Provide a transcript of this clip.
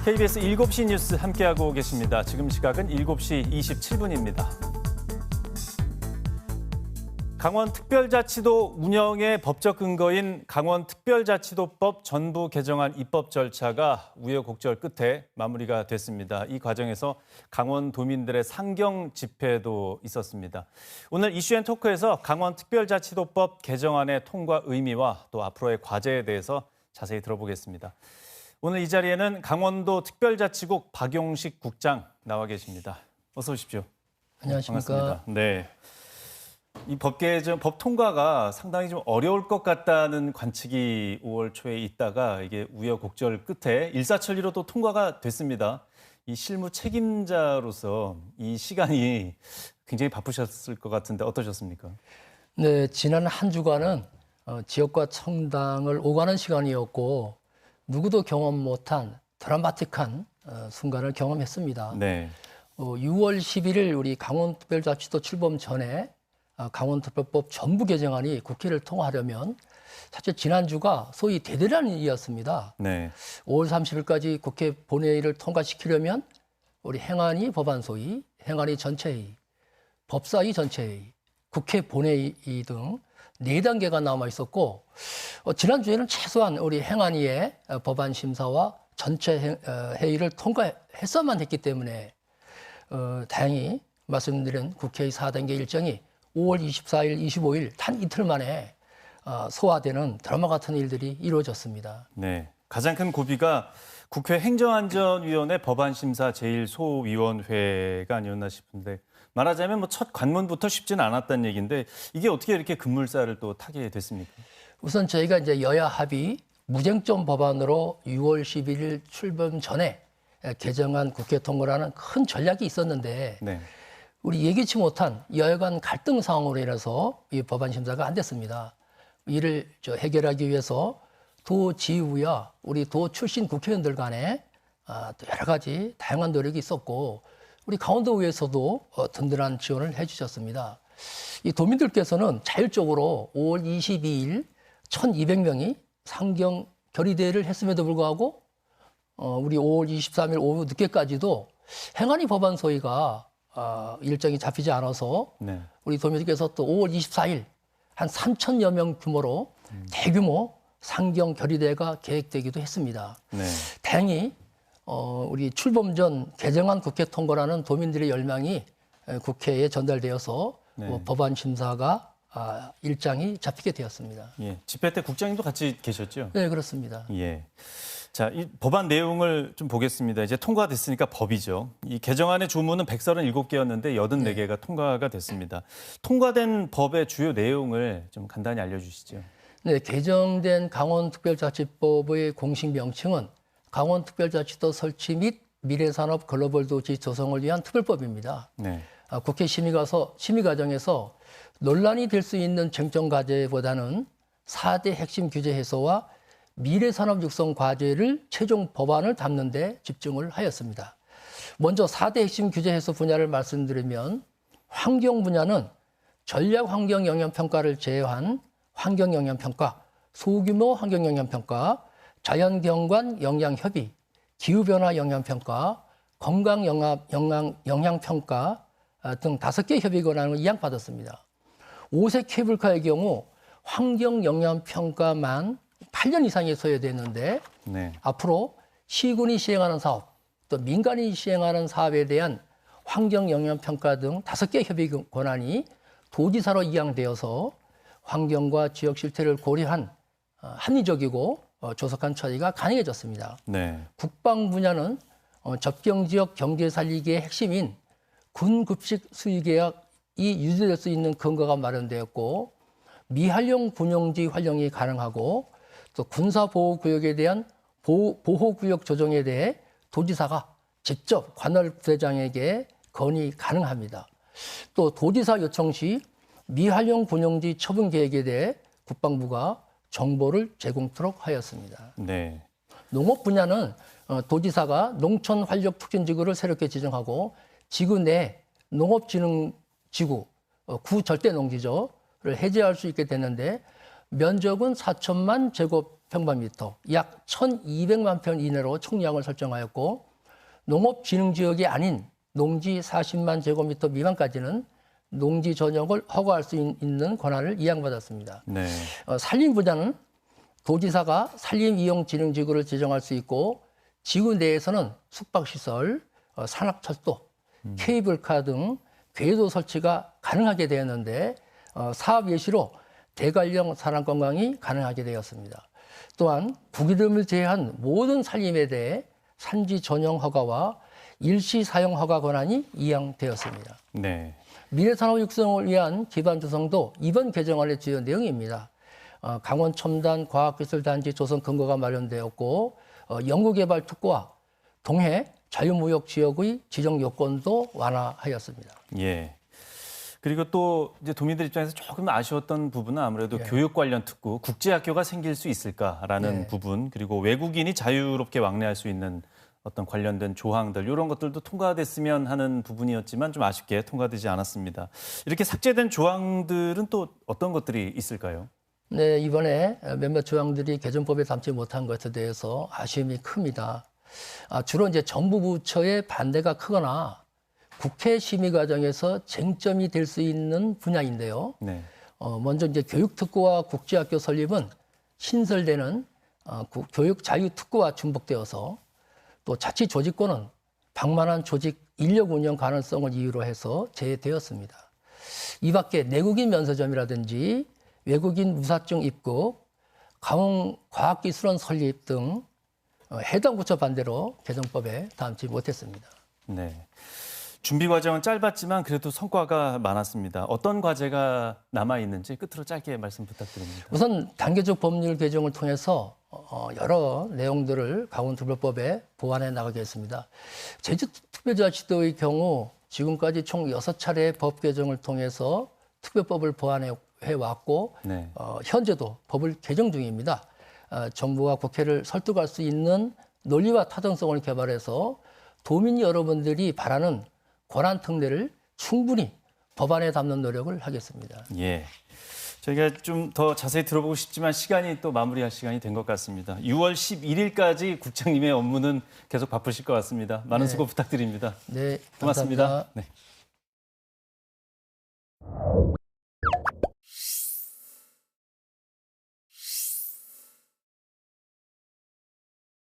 KBS 7시 뉴스 함께하고 계십니다. 지금 시각은 7시 27분입니다. 강원특별자치도 운영의 법적 근거인 강원특별자치도법 전부 개정안 입법 절차가 우여곡절 끝에 마무리가 됐습니다. 이 과정에서 강원도민들의 상경 집회도 있었습니다. 오늘 이슈앤토크에서 강원특별자치도법 개정안의 통과 의미와 또 앞으로의 과제에 대해서 자세히 들어보겠습니다. 오늘 이 자리에는 강원도 특별자치국 박용식 국장 나와 계십니다. 어서 오십시오. 안녕하십니까. 반갑습니다. 네. 이 법 통과가 상당히 좀 어려울 것 같다는 관측이 5월 초에 있다가 이게 우여곡절 끝에 일사천리로 또 통과가 됐습니다. 이 실무 책임자로서 이 시간이 굉장히 바쁘셨을 것 같은데 어떠셨습니까? 네, 지난 한 주간은 지역과 청당을 오가는 시간이었고 누구도 경험 못한 드라마틱한 순간을 경험했습니다. 네. 6월 11일 우리 강원특별자치도 출범 전에 강원특별법 전부 개정안이 국회를 통과하려면 사실 지난주가 소위 대대란이었습니다. 네. 5월 30일까지 국회 본회의를 통과시키려면 우리 행안위 법안소위, 행안위 전체회의, 법사위 전체회의, 국회 본회의 등 4단계가 남아 있었고 지난주에는 최소한 우리 행안위의 법안 심사와 전체 회의를 통과했어야만 했기 때문에 다행히 말씀드린 국회의 4단계 일정이 5월 24일, 25일 단 이틀 만에 소화되는 드라마 같은 일들이 이루어졌습니다. 네. 가장 큰 고비가 국회 행정안전위원회 법안심사 제1소위원회가 아니었나 싶은데 말하자면 뭐 첫 관문부터 쉽지는 않았다는 얘기인데 이게 어떻게 이렇게 급물살을 또 타게 됐습니까? 우선 저희가 이제 여야 합의 무쟁점 법안으로 6월 11일 출범 전에 개정안 국회 통과라는 큰 전략이 있었는데 네. 우리 예기치 못한 여야 간 갈등 상황으로 인해서 이 법안 심사가 안 됐습니다. 이를 해결하기 위해서 도지휘부와 우리 도 출신 국회의원들 간에 또 여러 가지 다양한 노력이 있었고 우리 강원도의회에서도 든든한 지원을 해주셨습니다. 이 도민들께서는 자율적으로 5월 22일 1,200명이 상경 결의대회를 했음에도 불구하고 우리 5월 23일 오후 늦게까지도 행안위 법안 소위가 일정이 잡히지 않아서 네. 우리 도민들께서 또 5월 24일 한 3,000여 명 규모로 대규모 상경 결의대회가 계획되기도 했습니다. 네. 다행히 우리 출범 전 개정안 국회 통과라는 도민들의 열망이 국회에 전달되어서 네. 법안 심사가 일정이 잡히게 되었습니다. 예. 집회 때 국장님도 같이 계셨죠? 네, 그렇습니다. 예. 자, 이 법안 내용을 좀 보겠습니다. 이제 통과됐으니까 법이죠. 이 개정안의 조문은 137개였는데 84개가 통과가 됐습니다. 통과된 법의 주요 내용을 좀 간단히 알려주시죠. 네, 개정된 강원특별자치법의 공식 명칭은 강원특별자치도 설치 및 미래산업 글로벌 도시 조성을 위한 특별법입니다. 네. 국회 심의 과정에서 논란이 될 수 있는 쟁점 과제보다는 4대 핵심 규제 해소와 미래산업 육성 과제를 최종 법안을 담는 데 집중을 하였습니다. 먼저 4대 핵심 규제 해소 분야를 말씀드리면 환경 분야는 전략 환경 영향 평가를 제외한 환경 영향 평가, 소규모 환경 영향 평가, 자연경관 영향 협의, 기후변화 영향 평가, 건강 영향 평가 등 5개 협의 권한을 이양받았습니다. 5색 케이블카의 경우 환경 영향 평가만 8년 이상이 소요됐는데 네. 앞으로 시군이 시행하는 사업, 또 민간이 시행하는 사업에 대한 환경 영향 평가 등 5개 협의 권한이 도지사로 이양되어서 환경과 지역 실태를 고려한 합리적이고 조속한 처리가 가능해졌습니다. 네. 국방 분야는 접경 지역 경제 살리기의 핵심인 군급식 수의 계약이 유지될 수 있는 근거가 마련되었고 미활용 군용지 활용이 가능하고 또 군사보호구역에 대한 보호구역 조정에 대해 도지사가 직접 관할 부대장에게 건의 가능합니다. 또 도지사 요청 시 미활용 군용지 처분 계획에 대해 국방부가 정보를 제공토록 하였습니다. 네. 농업 분야는 도지사가 농촌활력촉진지구를 새롭게 지정하고 지구 내 농업진흥지구, 구절대농지조를 해제할 수 있게 됐는데 면적은 4천만 제곱 평방미터, 약 1,200만 평 이내로 총량을 설정하였고 농업진흥지역이 아닌 농지 40만 제곱미터 미만까지는 농지 전역을 허가할 수 있는 권한을 이양받았습니다. 네. 산림부자는 도지사가 산림이용진흥지구를 지정할 수 있고 지구 내에서는 숙박시설, 산악철도, 케이블카 등 궤도 설치가 가능하게 되었는데 사업 예시로 대관령 산악관광이 가능하게 되었습니다. 또한 부기름을 제외한 모든 산림에 대해 산지 전용 허가와 일시 사용 허가 권한이 이양되었습니다. 네. 미래산업 육성을 위한 기반 조성도 이번 개정안의 주요 내용입니다. 강원 첨단 과학기술단지 조성 근거가 마련되었고 연구개발 특구와 동해 자유무역 지역의 지정 요건도 완화하였습니다. 예. 그리고 또 이제 도민들 입장에서 조금 아쉬웠던 부분은 아무래도 교육 관련 특구, 국제학교가 생길 수 있을까라는 부분, 그리고 외국인이 자유롭게 왕래할 수 있는 어떤 관련된 조항들, 이런 것들도 통과됐으면 하는 부분이었지만 좀 아쉽게 통과되지 않았습니다. 이렇게 삭제된 조항들은 또 어떤 것들이 있을까요? 네, 이번에 몇몇 조항들이 개정법에 담지 못한 것에 대해서 아쉬움이 큽니다. 주로 이제 정부 부처의 반대가 크거나 국회 심의 과정에서 쟁점이 될 수 있는 분야인데요. 네. 먼저 이제 교육특구와 국제학교 설립은 신설되는 교육 자유 특구와 중복되어서 또 자치 조직권은 방만한 조직 인력 운영 가능성을 이유로 해서 제외되었습니다. 이 밖에 내국인 면세점이라든지 외국인 무사증 입국, 강원과학기술원 설립 등 해당 부처 반대로 개정법에 담지 못했습니다. 네. 준비 과정은 짧았지만 그래도 성과가 많았습니다. 어떤 과제가 남아 있는지 끝으로 짧게 말씀 부탁드립니다. 우선 단계적 법률 개정을 통해서 여러 내용들을 강원특별법에 보완해 나가겠습니다. 제주특별자치도의 경우 지금까지 총 6차례 법 개정을 통해서 특별법을 보완해 왔고 네. 현재도 법을 개정 중입니다. 정부와 국회를 설득할 수 있는 논리와 타당성을 개발해서 도민 여러분들이 바라는 권한 특례를 충분히 법안에 담는 노력을 하겠습니다. 예. 저희가 좀 더 자세히 들어보고 싶지만 시간이 또 마무리할 시간이 된 것 같습니다. 6월 11일까지 국장님의 업무는 계속 바쁘실 것 같습니다. 많은 수고 부탁드립니다. 네, 고맙습니다. 감사합니다. 네.